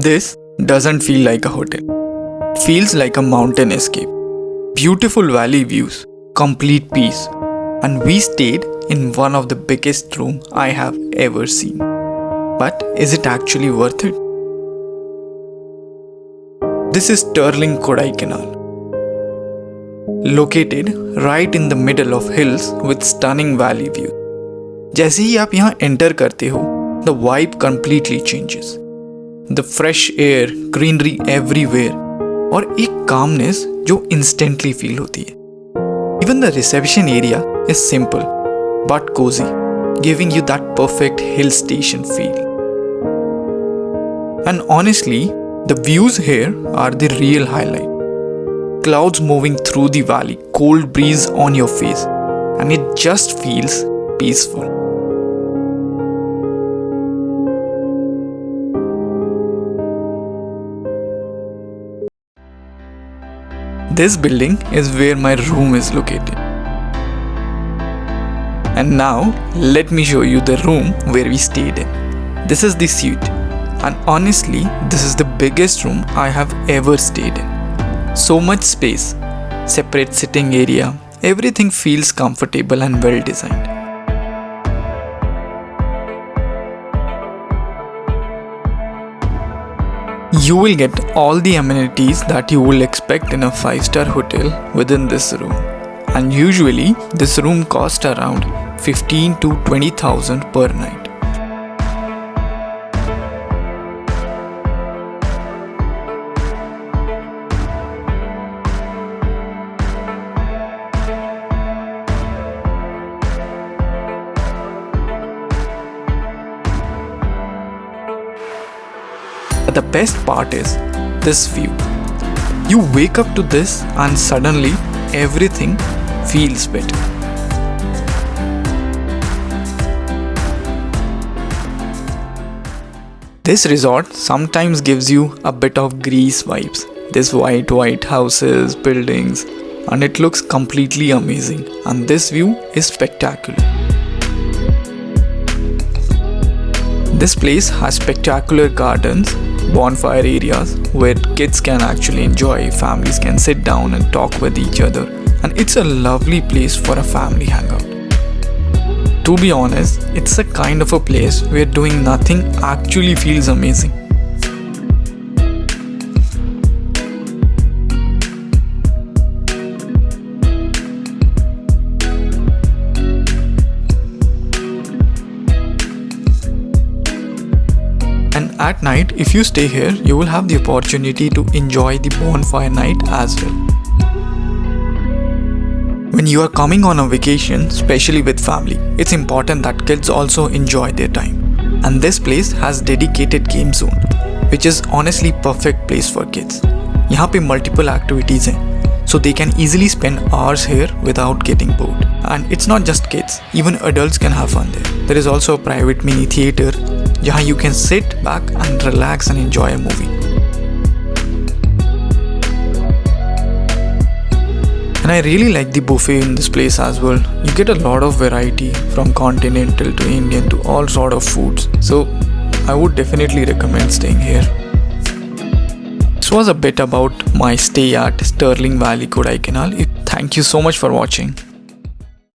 This doesn't feel like a hotel. It feels like a mountain escape. Beautiful valley views, complete peace, and we stayed in one of the biggest rooms I have ever seen. But is it actually worth it? This is Sterling Kodaikanal, located right in the middle of hills with stunning valley view. जैसे ही आप यहाँ enter करते हो, the vibe completely changes. The fresh air, greenery everywhere, और एक calmness जो instantly feel होती है. Even the reception area is simple but cozy, giving you that perfect hill station feel. And honestly, the views here are the real highlight. Clouds moving through the valley, cold breeze on your face, and it just feels peaceful. This building is where my room is located. And now, let me show you the room where we stayed in. This is the suite. And honestly, this is the biggest room I have ever stayed in. So much space, separate sitting area, everything feels comfortable and well designed. You will get all the amenities that you will expect in a 5-star hotel within this room. And usually, this room costs around 15 to 20,000 per night. But the best part is this view. You wake up to this and suddenly everything feels better. This resort sometimes gives you a bit of Greece vibes. This white houses, buildings, and it looks completely amazing. And this view is spectacular. This place has spectacular gardens, bonfire areas where kids can actually enjoy, families can sit down and talk with each other, and it's a lovely place for a family hangout. To be honest, it's a kind of a place where doing nothing actually feels amazing. And at night, if you stay here, you will have the opportunity to enjoy the bonfire night as well. When you are coming on a vacation, especially with family, it's important that kids also enjoy their time. And this place has dedicated game zone, which is honestly perfect place for kids. यहाँ पे multiple activities हैं, so they can easily spend hours here without getting bored. And it's not just kids, even adults can have fun there. There is also a private mini theater, जहाँ you can sit back and relax and enjoy a movie. And I really like the buffet in this place as well. You get a lot of variety from continental to Indian to all sort of foods. So I would definitely recommend staying here. This was a bit about my stay at Sterling Valley Kodaikanal. Thank you so much for watching.